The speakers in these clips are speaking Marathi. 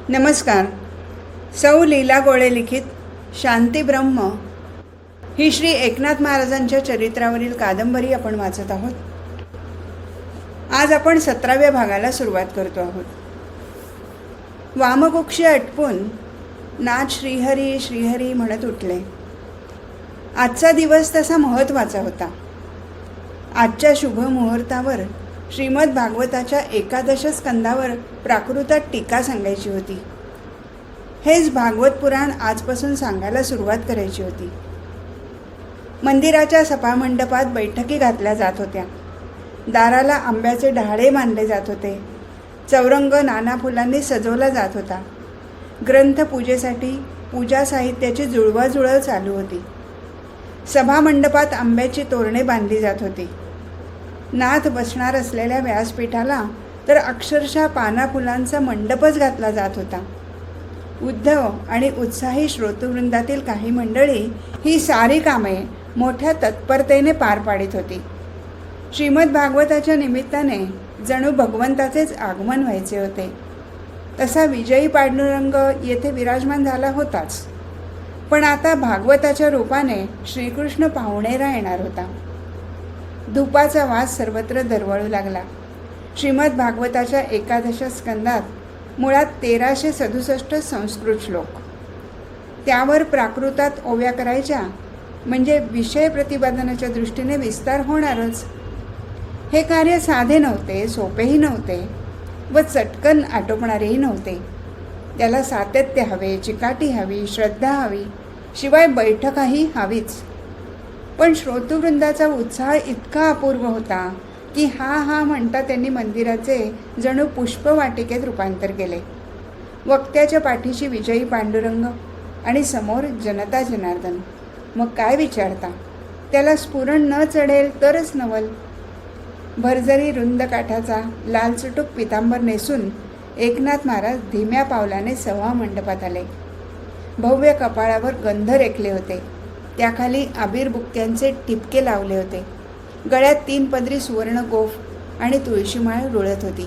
नमस्कार. सौ लीला गोळे लिखित शांतिब्रह्म ही श्री एकनाथ महाराजांच्या चरित्रावरील कादंबरी आपण वाचत आहोत. आज आपण 17व्या भागाला सुरुवात करतो आहोत. वामकुक्षी अटपून नाथ श्रीहरी श्रीहरी म्हणत उठले. आजचा दिवस तसा महत्त्वाचा होता. आजच्या शुभ मुहूर्तावर श्रीमद भागवताच्या 11 स्कंदावर प्राकृतात टीका सांगायची होती. हेच भागवत पुराण आजपासून सांगायला सुरुवात करायची होती. मंदिराच्या सभामंडपात बैठकी घातल्या जात होत्या. दाराला आंब्याचे डहाळे बांधले जात होते. चौरंग नाना फुलांनी सजवला जात होता. ग्रंथपूजेसाठी पूजा साहित्याची जुळवाजुळव चालू होती. सभामंडपात आंब्याची तोरणे बांधली जात होती. नाथ बसणार असलेल्या व्यासपीठाला तर अक्षरशः पाना फुलांचा मंडपच घातला जात होता. उद्धव आणि उत्साही श्रोतृवृंदातील काही मंडळी ही सारी कामे मोठ्या तत्परतेने पार पाडित होती. श्रीमद भागवताच्या निमित्ताने जणू भगवंताचेच आगमन व्हायचे होते. तसा विजयी पांडुरंग येथे विराजमान झाला होताच, पण आता भागवताच्या रूपाने श्रीकृष्ण पाहुणेरा येणार होता. धुपाचा वास सर्वत्र दरवळू लागला. श्रीमद भागवताच्या 11 स्कंदात मुळात 1367 संस्कृत श्लोक. त्यावर प्राकृतात ओव्या करायच्या म्हणजे विषय प्रतिपादनाच्या दृष्टीने विस्तार होणारच. हे कार्य साधे नव्हते, सोपेही नव्हते व चटकन आटोपणारेही नव्हते. त्याला सातत्य हवे, चिकाटी हवी, श्रद्धा हवी, शिवाय बैठकाही हवीच. पण श्रोतृवृंदाचा उत्साह इतका अपूर्व होता की हा म्हणता त्यांनी मंदिराचे जणू पुष्पवाटिकेत रूपांतर केले. वक्त्याच्या पाठीशी विजयी पांडुरंग आणि समोर जनता जनार्दन. मग काय विचारता, त्याला स्फुरण न चढेल तरच नवल. भरजरी रुंद काठाचा लालचुटूक पितांबर नेसून एकनाथ महाराज धीम्या पावलाने सभा मंडपात आले. भव्य कपाळावर गंध रेखले होते. त्याखाली आबीर बुक्क्यांचे ठिपके लावले होते. गळ्यात 3 पदरी सुवर्ण गोफ आणि तुळशीमाळ रुळत होती.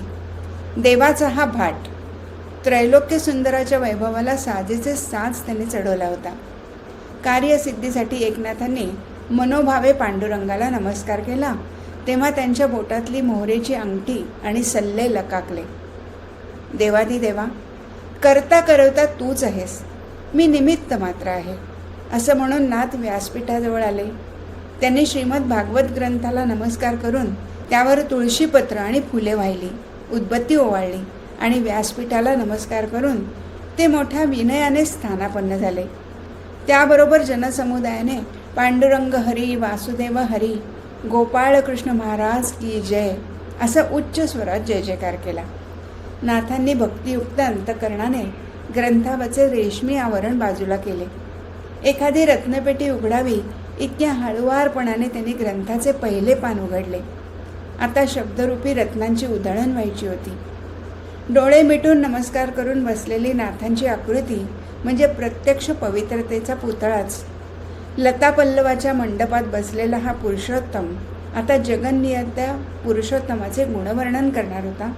देवाचा हा भाट. त्रैलोक्य सुंदराच्या वैभवाला साजेचे साज त्यांनी चढवला होता. कार्यसिद्धीसाठी एकनाथांनी मनोभावे पांडुरंगाला नमस्कार केला तेव्हा त्यांच्या बोटातली मोहरेची अंगठी आणि सल्ले लकाकले. देवाधिदेवा, करता करवता तूच आहेस, मी निमित्त मात्र आहे असं म्हणून नाथ व्यासपीठाजवळ आले. त्यांनी श्रीमद भागवत ग्रंथाला नमस्कार करून त्यावर तुळशीपत्र आणि फुले वाहिली, उदबत्ती ओवाळली आणि व्यासपीठाला नमस्कार करून ते मोठ्या विनयाने स्थानापन्न झाले. त्याबरोबर जनसमुदायाने पांडुरंग हरी, वासुदेव हरी, गोपाळ कृष्ण महाराज की जय असं उच्च स्वरात जय जयकार केला. नाथांनी भक्तियुक्त अंतकरणाने ग्रंथावरचे रेशमी आवरण बाजूला केले. एखादी रत्नपेटी उघडावी इतक्या हळुवारपणाने त्यांनी ग्रंथाचे पहिले पान उघडले. आता शब्दरूपी रत्नांची उधळण व्हायची होती. डोळे मिटून नमस्कार करून बसलेली नाथांची आकृती म्हणजे प्रत्यक्ष पवित्रतेचा पुतळाच. लता पल्लवाच्या मंडपात बसलेला हा पुरुषोत्तम आता जगन्नियंत्या पुरुषोत्तमाचे गुणवर्णन करणार होता.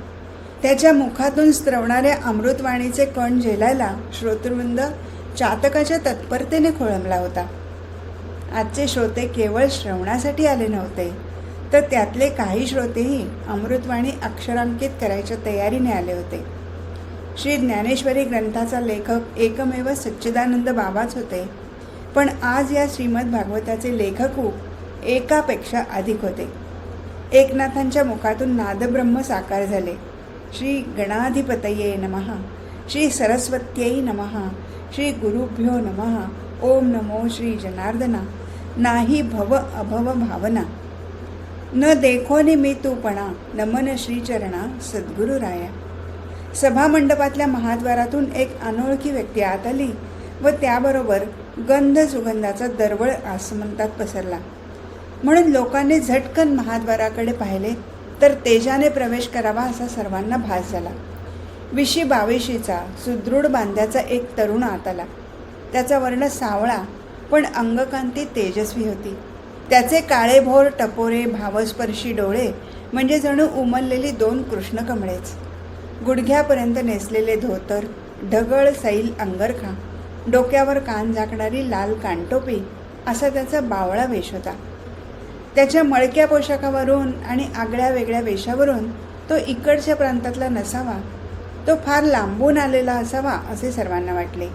त्याच्या मुखातून स्त्रवणाऱ्या अमृतवाणीचे कण झेलायला श्रोतृवृंद चातकाच्या तत्परतेने खोळंबला होता. आजचे श्रोते केवळ श्रवणासाठी आले नव्हते, तर त्यातले काही श्रोतेही अमृतवाणी अक्षरांकित करायच्या तयारीने आले होते. श्री ज्ञानेश्वरी ग्रंथाचा लेखक एकमेव सच्चिदानंद बाबाच होते, पण आज या श्रीमद भागवताचे लेखक एकापेक्षा अधिक होते. एकनाथांच्या मुखातून नादब्रह्म साकार झाले. श्री गणाधिपतये नमः, श्री सरस्वत्यै नमः, श्री गुरुभ्यो नमः, ओम नमो श्री जनार्दना, नाही भव अभव भावना, न देखोनी मी तूपणा, नमन श्रीचरणा सद्गुरुराया. सभामंडपातल्या महाद्वारातून एक अनोळखी व्यक्ती आत आली व त्याबरोबर गंध सुगंधाचा दरवळ आसमंतात पसरला. म्हणून लोकांनी झटकन महाद्वाराकडे पाहिले तर तेजाने प्रवेश करावा असा सर्वांना भास झाला. 20-22चा सुदृढ बांध्याचा एक तरुण आत आला. त्याचा वर्ण सावळा पण अंगकांती तेजस्वी होती. त्याचे काळेभोर टपोरे भावस्पर्शी डोळे म्हणजे जणू उमललेली 2 कृष्णकमळेच. गुडघ्यापर्यंत नेसलेले धोतर ढगळ सैल अंगरखा, डोक्यावर कान झाकणारी लाल कानटोपी असा त्याचा बावळा वेश होता. त्याच्या मळक्या पोशाखावरून आणि आगळ्या वेगळ्या वेशावरून तो इकडच्या प्रांतातला नसावा, तो फार लांबून आलेला असावा असे सर्वांना वाटले.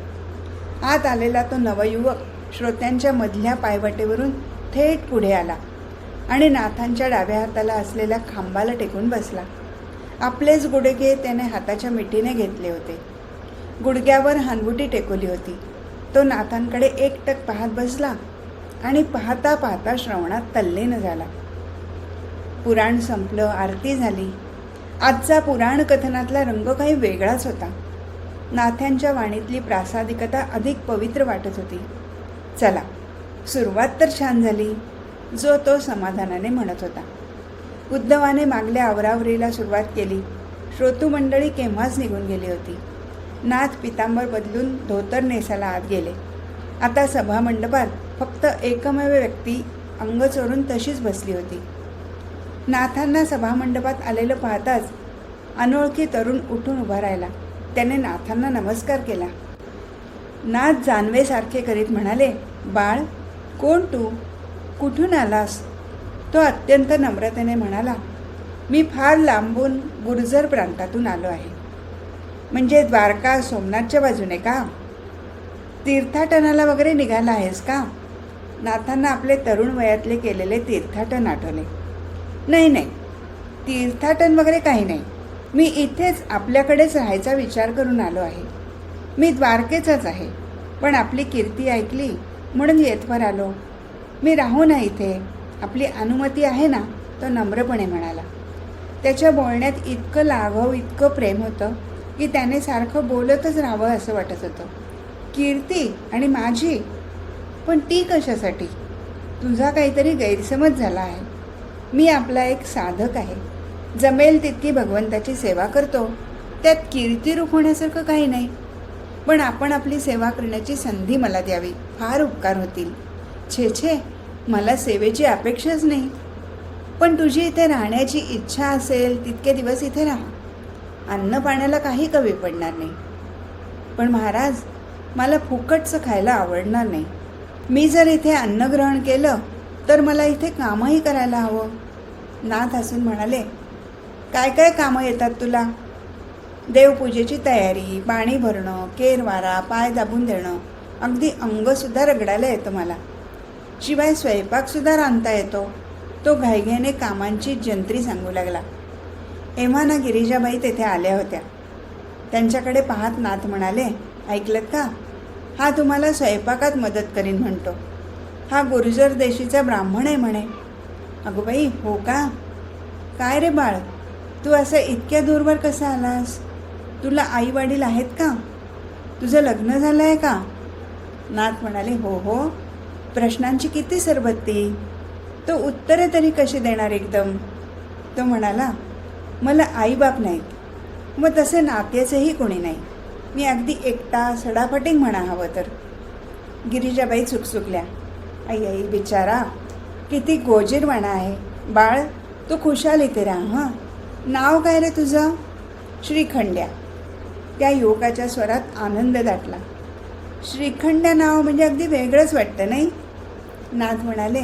आत आलेला तो नवयुवक श्रोत्यांच्या मधल्या पायवटेवरून थेट पुढे आला आणि नाथांच्या डाव्या हाताला असलेल्या खांबाला टेकून बसला. आपलेच गुडघे त्याने हाताच्या मिठीने घेतले होते. गुडघ्यावर हानगुटी टेकवली होती. तो नाथांकडे एकटक पाहत बसला आणि पाहता पाहता श्रवणात तल्लीन झाला. पुराण संपलं, आरती झाली. आजचा पुराण कथनातला रंग काही वेगळाच होता. नाथांच्या वाणीतली प्रासादिकता अधिक पवित्र वाटत होती. चला, सुरुवात तर छान झाली, जो तो समाधानाने म्हणत होता. उद्धवाने मागल्या आवरावरीला सुरुवात केली. श्रोतृमंडळी केव्हाच निघून गेली होती. नाथ पितांबर बदलून धोतर नेसायला आत गेले. आता सभामंडपात फक्त एकमेव व्यक्ती अंग चोरून तशीच बसली होती. नाथांना सभामंडपात आलेलं पाहताच अनोळखी तरुण उठून उभा राहिला. त्याने नाथांना नमस्कार केला. नाथ जानवेसारखे करीत म्हणाले, बाळ, कोण तू? कुठून आलास? तो अत्यंत नम्रतेने म्हणाला, मी फार लांबून गुर्जर प्रांतातून आलो आहे. म्हणजे द्वारका सोमनाथच्या बाजूने का? तीर्थाटनाला वगैरे निघाला आहेस का? नाथांना आपले तरुण वयातले केलेले तीर्थाटन आठवले. नाही, तीर्थाटन वगैरे काही नाही. मी इथेच आपल्याकडेच राहायचा विचार करून आलो आहे. मी द्वारकेचाच आहे, पण आपली कीर्ती ऐकली म्हणून येथवर आलो. मी राहू ना इथे? आपली अनुमती आहे ना? तो नम्रपणे म्हणाला. त्याच्या बोलण्यात इतकं लाघव, इतकं प्रेम होतं की त्याने सारखं बोलतच राहावं असं वाटत होतं. कीर्ती आणि माझी? पण ती कशासाठी? तुझा काहीतरी गैरसमज झाला आहे. मी आपला एक साधक आहे. जमेल तितकी भगवंताची सेवा करतो. त्यात कीर्तिरूप होण्यासारखं काही नाही. पण आपण आपली सेवा करण्याची संधी मला द्यावी, फार उपकार होतील. छे, मला सेवेची अपेक्षाच नाही. पण तुझी इथे राहण्याची इच्छा असेल तितके दिवस इथे राहा. अन्न पाण्याला काही कमी पडणार नाही. पण महाराज, मला फुकटचं खायला आवडणार नाही. मी जर इथे अन्न ग्रहण केलं तर मला इथे कामही करायला हवं. नाथ हसून म्हणाले, काय काय कामं येतात तुला? देवपूजेची तयारी, पाणी भरणं, केरवारा, पाय दाबून देणं, अगदी अंगसुद्धा रगडायला येतं मला. शिवाय स्वयंपाकसुद्धा रांधता येतो. तो घाईघाईने कामांची जंत्री सांगू लागला. एव्हा ना गिरिजाबाई तेथे आल्या होत्या. त्यांच्याकडे पाहत नाथ म्हणाले, ऐकलं का? हा तुम्हाला स्वयंपाकात मदत करीन म्हणतो. हा गुर्जर देशीचा ब्राह्मण आहे म्हणे. अगो बाई, हो का? काय रे बाळ, तू असं इतक्या दूरवर कसा आलास? तुला आई वडील आहेत का? तुझं लग्न झालं आहे का? नाथ म्हणाले, हो. प्रश्नांची किती सरबत्ती. तो उत्तरे तरी कशी देणार एकदम? तो म्हणाला, मला आईबाप नाहीत, मग तसे नात्याचेही कोणी नाही. मी अगदी एकटा, सडाफटिंग म्हणा हवं तर. गिरिजाबाई चुकचुकल्या. आई बिचारा, किती गोजीरवाणा आहे. बाळ, तू खुशाल इथे राहा. हां, नाव काय रे तुझं? श्रीखंड्या. त्या युवकाच्या स्वरात आनंद दाटला. श्रीखंड्या नाव म्हणजे अगदी वेगळंच वाटतं नाही? नाथ म्हणाले,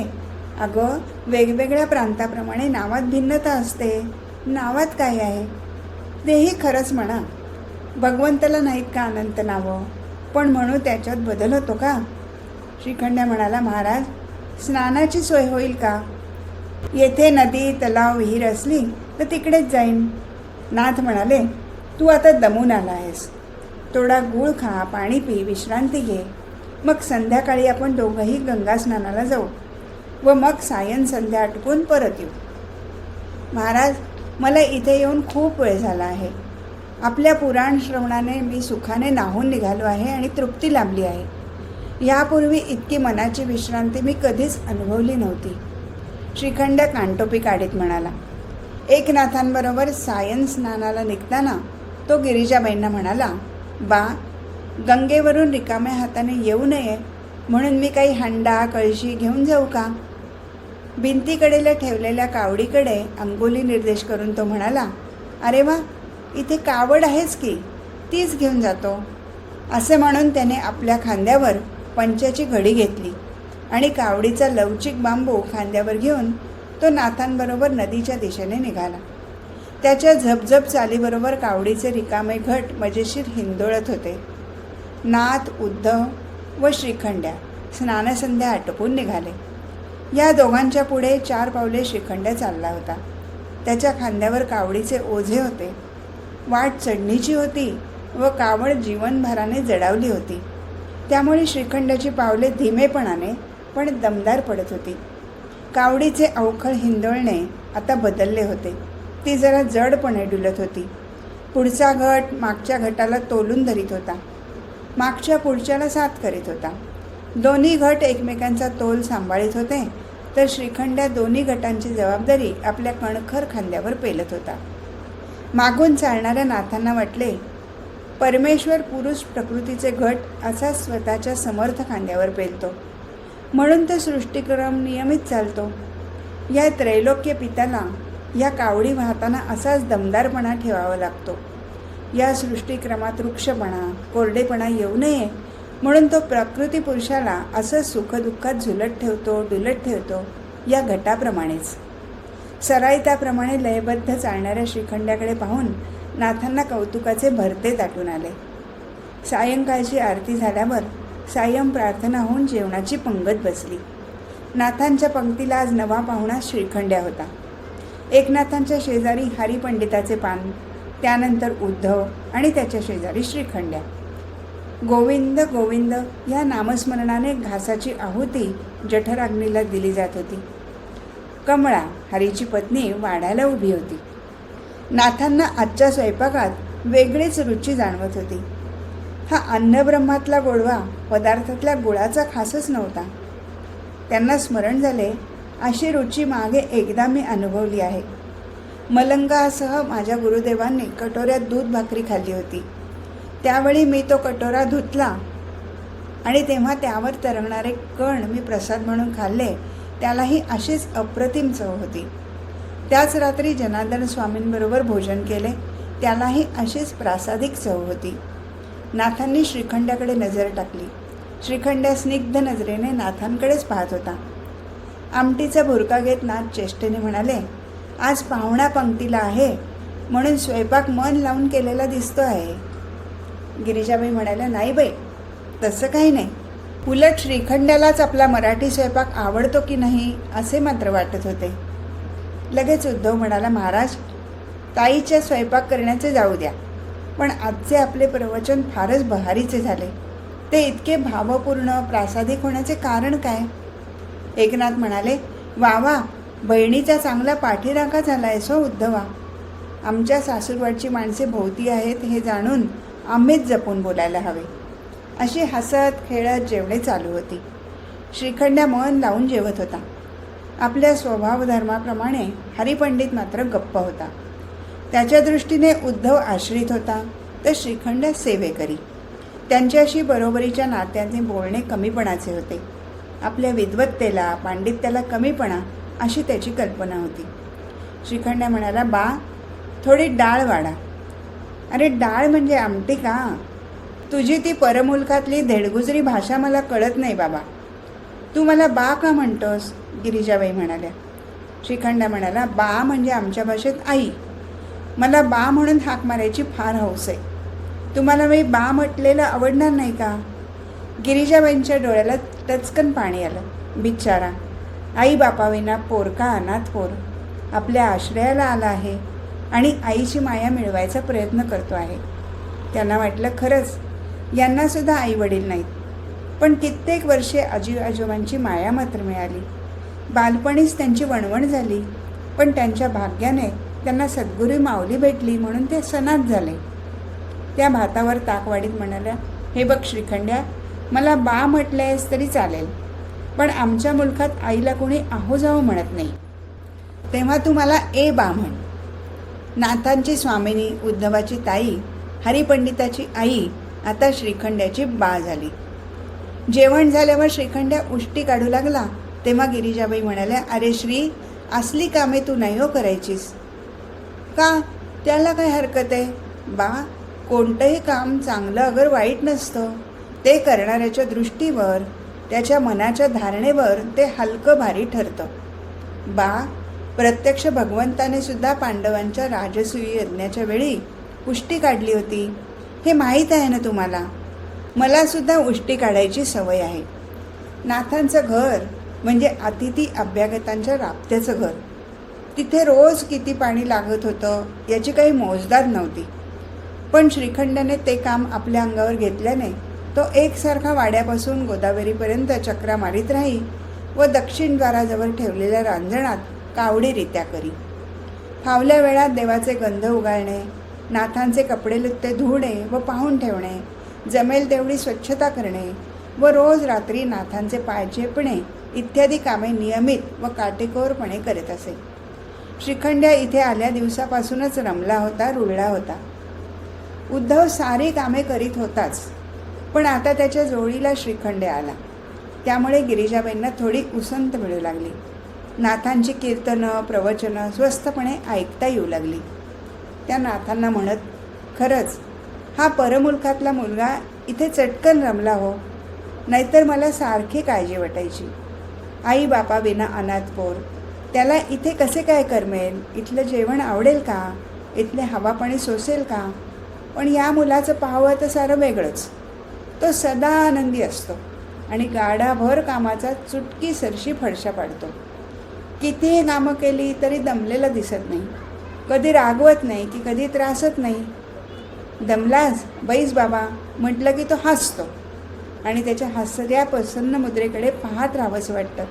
अगं, वेगवेगळ्या प्रांताप्रमाणे नावात भिन्नता असते. नावात काय आहे? तेही खरंच म्हणा. भगवंताला नाहीत का अनंत नावं? पण म्हणू त्याच्यात बदल होतो का? श्रीखंड्या म्हणाला, महाराज, स्नानाची सोय होईल का? येथे नदी, तलाव, विहीर असली तर तिकडेच जाईन. नाथ म्हणाले, तू आता दमून आला आहेस. थोडा गूळ खा, पाणी पी, विश्रांती घे. मग संध्याकाळी आपण दोघंही गंगा स्नानाला जाऊ व मग सायं संध्या आटपून परत येऊ. महाराज, मला इथे येऊन खूप वेळ झाला आहे. आपल्या पुराण श्रवणाने मी सुखाने नाहून निघालो आहे आणि तृप्ती लाभली आहे. यापूर्वी इतकी मनाची विश्रांती मी कधीच अनुभवली नव्हती. श्रीखंड कानटोपी काढीत म्हणाला. एकनाथांबरोबर सायं स्नानाला निघताना तो गिरिजाबाईंना म्हणाला, बा, गंगेवरून रिकाम्या हाताने येऊ नये म्हणून मी काही हंडा, कळशी घेऊन जाऊ का? भिंतीकडेला ठेवलेल्या कावडीकडे अंगुली निर्देश करून तो म्हणाला, अरे वा, इथे कावड आहेच की. तीच घेऊन जातो. असे म्हणून त्याने आपल्या खांद्यावर पंचाची घडी घेतली आणि कावडीचा लवचिक बांबू खांद्यावर घेऊन तो नाथांबरोबर नदीच्या दिशेने निघाला. त्याच्या झपझप चालीबरोबर कावडीचे रिकामे घट मजेशीर हिंदोळत होते. नाथ, उद्धव व श्रीखंड्या स्नानसंध्या आटोपून निघाले. या दोघांच्या पुढे 4 पावले श्रीखंड्या चालला होता. त्याच्या खांद्यावर कावडीचे ओझे होते. वाट चढणीची होती व कावड जीवनभराने जडावली होती. त्यामुळे श्रीखंड्याची पावले धीमेपणाने पण दमदार पडत होती. कावडीचे अवखळ हिंदोळणे आता बदलले होते. ती जरा जडपणे डुलत होती. पुढचा घट मागच्या घटाला तोलून धरीत होता. मागच्या पुढच्याला साथ करीत होता. दोन्ही घट एकमेकांचा तोल सांभाळीत होते, तर श्रीखंड्या दोन्ही गटांची जबाबदारी आपल्या कणखर खांद्यावर पेलत होता. मागून चालणाऱ्या नाथांना वाटले, परमेश्वर पुरुष प्रकृतीचे घट असा स्वतःच्या समर्थ खांद्यावर पेलतो, म्हणून तो सृष्टिक्रम नियमित चालतो. या त्रैलोक्य पित्याला या कावडी वाहताना असाच दमदारपणा ठेवावा लागतो. या सृष्टिक्रमात वृक्षपणा, कोरडेपणा येऊ नये म्हणून तो प्रकृती पुरुषाला असं सुखदुःखात झुलत ठेवतो, डुलत ठेवतो, या घटाप्रमाणेच. सराईताप्रमाणे लयबद्ध चालणाऱ्या श्रीखंड्याकडे पाहून नाथांना कौतुकाचे भरते दाटून आले. सायंकाळची आरती झाल्यावर सायं प्रार्थना होऊन जेवणाची पंगत बसली. नाथांच्या पंक्तीला आज नवा पाहुणा श्रीखंड्या होता. एकनाथांच्या शेजारी हरिपंडिताचे पान, त्यानंतर उद्धव आणि त्याच्या शेजारी श्रीखंड्या. गोविंद गोविंद या नामस्मरणाने घासाची आहुती जठराग्नीला दिली जात होती. कमळा, हरीची पत्नी, वाढायला उभी होती. नाथांना आजच्या स्वयंपाकात वेगळीच रुची जाणवत होती. हा अन्नब्रह्मातला गोडवा पदार्थातल्या गुळाचा खासच नव्हता. त्यांना स्मरण झाले, अशी रुची मागे एकदा मी अनुभवली आहे. मलंगासह माझ्या गुरुदेवांनी कटोऱ्यात दूध भाकरी खाल्ली होती. त्यावेळी मी तो कटोरा धुतला आणि तेव्हा त्यावर तरंगणारे कण मी प्रसाद म्हणून खाल्ले. त्यालाही अशीच अप्रतिम चव होती. त्याच रात्री जनार्दन स्वामींबरोबर भोजन केले. त्यालाही अशीच प्रासादिक चव होती. नाथांनी श्रीखंड्याकडे नजर टाकली. श्रीखंड्या स्निग्ध नजरेने नाथांकडेच पाहत होता. आमटीचा भुरका घेत नाथ चेष्टेने म्हणाले, आज पाहुणा पंक्तीला आहे म्हणून स्वयंपाक मन लावून केलेला दिसतो आहे. गिरिजाबाई म्हणाल्या, नाही बाई, तसं काही नाही. उलट श्रीखंड्यालाच आपला मराठी स्वयंपाक आवडतो की नाही असे मात्र वाटत होते. लगेच उद्धव म्हणाला, महाराज, ताईच्या स्वयंपाक करण्याचे जाऊ द्या, पण आजचे आपले प्रवचन फारच बहारीचे झाले. ते इतके भावपूर्ण प्रासादिक होण्याचे कारण काय? एकनाथ म्हणाले, वा वा, बहिणीचा चांगला पाठीराखा झाला आहे सो उद्धवा. आमच्या सासूरवाडची माणसे भोवती आहेत हे जाणून आम्हीच जपून बोलायला हवे. अशी हसत खेळत जेवणे चालू होती. श्रीखंड्या मन लावून जेवत होता. आपल्या स्वभावधर्माप्रमाणे हरिपंडित मात्र गप्प होता. त्याच्या दृष्टीने उद्धव आश्रित होता, तर श्रीखंड्या सेवेकरी. त्यांच्याशी बरोबरीच्या नात्याने बोलणे कमीपणाचे होते. आपल्या विद्वत्तेला, पांडित्याला कमीपणा अशी त्याची कल्पना होती. श्रीखंड्या म्हणाला, बा, थोडी डाळ वाढा. अरे डाळ म्हणजे आमटी का? तुझी ती परमुलकातली धेडगुजरी भाषा मला कळत नाही बाबा. तू मला बा का म्हणतोस? गिरिजाबाई म्हणाल्या. श्रीखंड्या म्हणाला, बा म्हणजे आमच्या भाषेत आई. मला बा म्हणून हाक मारायची फार हौस आहे. तुम्हाला मी बा म्हटलेलं आवडणार नाही का? गिरिजाबाईंच्या डोळ्याला टचकन पाणी आलं. बिचारा आई बापाविना पोरका अनाथ पोर आपल्या आश्रयाला आला आहे आणि आईची माया मिळवायचा प्रयत्न करतो आहे. त्यांना वाटलं, खरंच यांनासुद्धा आई वडील नाहीत, पण कित्येक वर्षे आजी आजोबांची माया मात्र मिळाली. बालपणीच त्यांची वणवण झाली, पण त्यांच्या भाग्याने त्यांना सद्गुरू माऊली भेटली म्हणून ते सनात झाले. त्या भातावर ताकवाडीत म्हणाल्या, हे बघ श्रीखंड्या, मला बा म्हटले आहेस तरी चालेल, पण आमच्या मुलखात आईला कोणी आहो जाऊ म्हणत नाही, तेव्हा तू मला ए बा म्हण. नाथांची स्वामिनी, उद्धवाची ताई, हरिपंडिताची आई आता श्रीखंड्याची बा झाली. जेवण झाल्यावर श्रीखंड्या उष्टी काढू लागला, तेव्हा गिरिजाबाई म्हणाल्या, अरे श्री, असली कामे तू नाही हो करायचीस. का? त्याला काय हरकत आहे? बा, कोणतंही काम चांगलं अगर वाईट नसतं, ते करणाऱ्याच्या दृष्टीवर, त्याच्या मनाच्या धारणेवर ते हलकं भारी ठरतं. प्रत्यक्ष भगवंताने सुद्धा पांडवांच्या राजसूय यज्ञाच्या वेळी उष्टी काढली होती. हे माहीत आहे ना तुम्हाला. मला सुद्धा उष्टी काढायची सवय आहे. नाथांचं घर म्हणजे अतिथी अभ्यागतांच्या राबत्याचं घर. तिथे रोज किती पाणी लागत होतं याची काही मोजदाद नव्हती. पण श्रीखंडाने ते काम आपल्या अंगावर घेतल्याने तो एकसारखा वाड्यापासून गोदावरीपर्यंत चक्रा मारीत राही व दक्षिण द्वाराजवळ ठेवलेल्या रांजणात कावडीरित्या करी. फावल्या वेळात देवाचे गंध उगाळणे, नाथांचे कपडे लुत्ते धुणे व पाहून ठेवणे, जमेल तेवढी स्वच्छता करणे व रोज रात्री नाथांचे पाय चेपणे इत्यादी कामे नियमित व काटेकोरपणे करीत असे. श्रीखंड्या इथे आल्या दिवसापासूनच रमला होता, रुळला होता. उद्धव सारी कामे करीत होताच, पण आता त्याच्या जोडीला श्रीखंड्या आला. त्यामुळे गिरिजाबाईंना थोडी उसंत मिळू लागली. नाथांची कीर्तनं, प्रवचनं स्वस्थपणे ऐकता येऊ लागली. त्या नाथांना म्हणत, खरंच हा परमुलकातला मुलगा इथे चटकन रमला हो, नाहीतर मला सारखी काळजी वाटायची. आई बापा विना अनाथ पोर, त्याला इथे कसे काय करमेल? इथलं जेवण आवडेल का? इथले हवापाणी सोसेल का? पण या मुलाचं पाहावं तर सारं वेगळंच. तो सदा आनंदी असतो आणि गाडाभर कामाचा चुटकी सरशी फडशा पाडतो. कितीही कामं केली तरी दमलेला दिसत नाही. कधी रागवत नाही की कधी त्रासत नाही. दमलास बैस बाबा म्हटलं की तो हसतो आणि त्याच्या हसऱ्या प्रसन्न मुद्रेकडे पाहत राहावंसं वाटतं.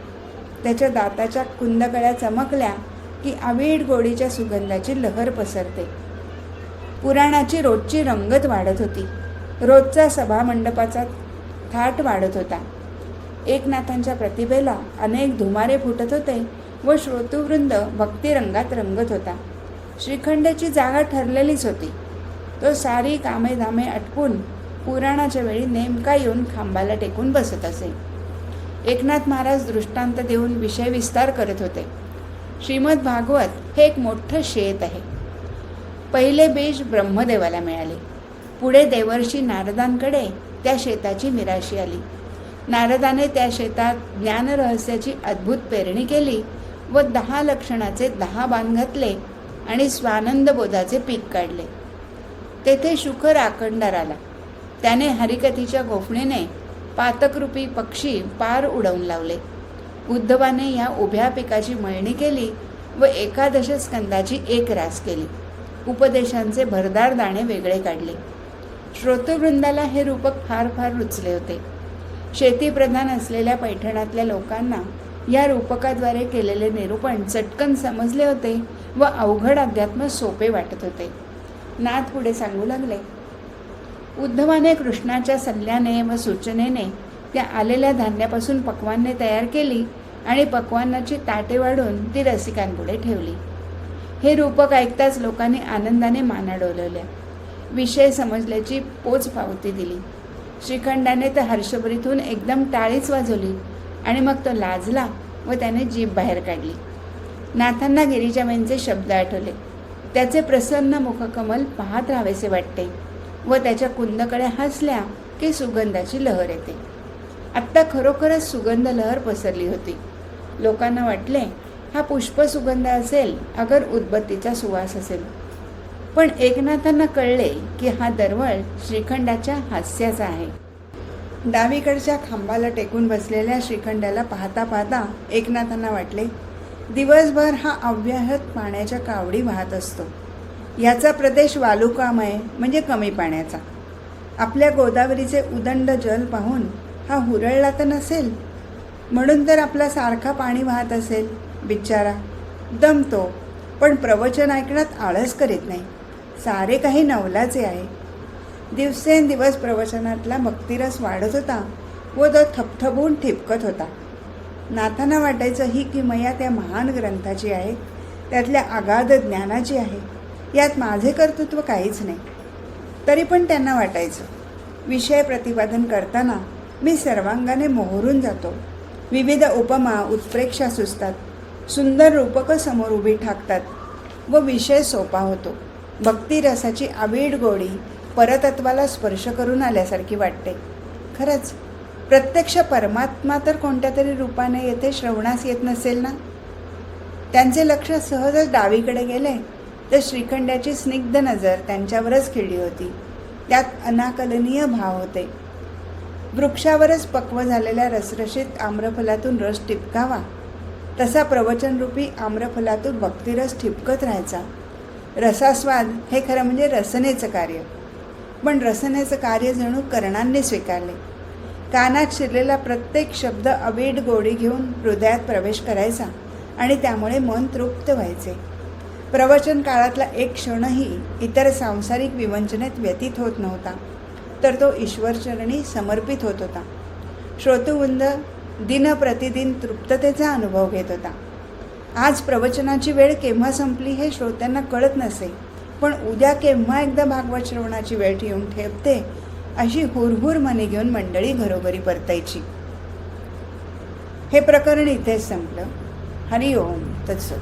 त्याच्या दाताच्या कुंदकळ्या चमकल्या की आवीड गोडीच्या सुगंधाची लहर पसरते. पुराणाची रोजची रंगत वाढत होती. रोजचा सभामंडपाचा थाट वाढत होता. एकनाथांच्या प्रतिभेला अनेक धुमारे फुटत होते व श्रोतृवृंद भक्तिरंगात रंगत होता. श्रीखंड्याची जागा ठरलेलीच होती. तो सारी कामे धामे आटपून पुराणाच्या वेळी नेमका येऊन खांबाला टेकून बसत असे. एकनाथ महाराज दृष्टांत देऊन विषय विस्तार करत होते. श्रीमद भागवत हे एक मोठं शेत आहे. पहिले बीज ब्रह्मदेवाला मिळाले. पुढे देवर्षी नारदांकडे त्या शेताची मिराशी आली. नारदाने त्या शेतात ज्ञानरहस्याची अद्भुत पेरणी केली व 10 लक्षणाचे 10 बाण घातले आणि स्वानंद बोधाचे पीक काढले. तेथे शुकर आकंडार आला. त्याने हरिकथीच्या गोफणीने पातकरूपी पक्षी पार उडवून लावले. उद्धवाने या उभ्या पिकाची मळणी केली व 11 स्कंदाची एक रास केली. उपदेशांचे भरदार दाणे वेगळे काढले. श्रोतृवृंदाला हे रूपक फार फार रुचले होते. शेतीप्रधान असलेल्या पैठणातल्या लोकांना या रूपकाद्वारे केलेले निरूपण चटकन समजले होते व अवघड अध्यात्म सोपे वाटत होते. नाथ पुढे सांगू लागले. उद्धवाने कृष्णाच्या सल्ल्याने व सूचनेने त्या आलेल्या धान्यापासून पक्वान्ने तयार केली आणि पक्वान्नाची ताटे वाढून ती रसिकांपुढे ठेवली. हे रूपक ऐकताच लोकांनी आनंदाने माना डोलवल्या. विषय समजल्याची पोच पावती दिली. श्रीखंडाने तर हर्षभरीतून एकदम टाळीच वाजवली आणि मग तो लाजला व त्याने जीभ बाहेर काढली. नाथांना गिरिजाबाईंचे शब्द आठवले. त्याचे प्रसन्न मुखकमल पाहत राहावेसे वाटते व त्याच्या कुंदकडे हसल्या की सुगंधाची लहर येते. आत्ता खरोखरच सुगंध लहर पसरली होती. लोकांना वाटले हा पुष्पसुगंध असेल, अगर उदबत्तीचा सुवास असेल. पण एकनाथांना कळले की हा दरवळ श्रीखंडाच्या हास्याचा आहे. डावीकडच्या खांबाला टेकून बसलेल्या श्रीखंडाला पाहता पाहता एकनाथांना वाटले, दिवसभर हा अव्याहत पाण्याच्या कावडी वाहत असतो. याचा प्रदेश वालुकामय म्हणजे कमी पाण्याचा. आपल्या गोदावरीचे उदंड जल पाहून हा हुरळला तर नसेल, म्हणून तर आपला सारखा पाणी वाहत असेल. बिचारा दमतो, पण प्रवचन ऐकण्यात आळस करीत नाही. सारे काही नवलाचे आहे. दिवसेंदिवस प्रवचनातला भक्तिरस वाढत होता व तो थपथपून ठिपकत होता. नाथांना वाटायचं ही किमया त्या महान ग्रंथाची आहे, त्यातल्या अगाध ज्ञानाची आहे. यात माझे कर्तृत्व काहीच नाही. तरी पण त्यांना वाटायचं विषय प्रतिपादन करताना मी सर्वांगाने मोहरून जातो. विविध उपमा उत्प्रेक्षा सुचतात, सुंदर रूपकं समोर उभी ठाकतात व विषय सोपा होतो. भक्तिरसाची आवीड गोडी परतत्वाला स्पर्श करून आल्यासारखी वाटते. खरंच प्रत्यक्ष परमात्मा तर कोणत्या तरी रूपाने येथे श्रवणास येत नसेल ना. त्यांचे लक्ष सहजच डावीकडे गेले तर श्रीखंड्याची स्निग्ध नजर त्यांच्यावरच खिळली होती. त्यात अनाकलनीय भाव होते. वृक्षावरच पक्व झालेल्या रसरशीत आम्रफलातून रस टिपकावा तसा प्रवचनरूपी आम्रफलातून भक्तिरस ठिपकत राहायचा. रसास्वाद हे खरं म्हणजे रसनेचं कार्य, पण रसनेचं कार्य जणू कर्णांनी स्वीकारले. कानात शिरलेला प्रत्येक शब्द अवीट गोडी घेऊन हृदयात प्रवेश करायचा आणि त्यामुळे मन तृप्त व्हायचे. प्रवचन काळातला एक क्षणही इतर सांसारिक विवंचनेत व्यतीत होत नव्हता, तर तो ईश्वरचरणी समर्पित होत होता. श्रोतृवृंद दिन प्रतिदिन तृप्ततेचा अनुभव घेत होता. आज प्रवचनाची वेळ केव्हा संपली हे श्रोत्यांना कळत नसे, पण उद्या केव्हा एकदा भागवत श्रवणाची वेळ येऊन ठेपते अशी हुरहुर मनी घेऊन मंडळी घरोघरी परतायची. हे प्रकरण इथेच संपलं. हरिओम तत्सत.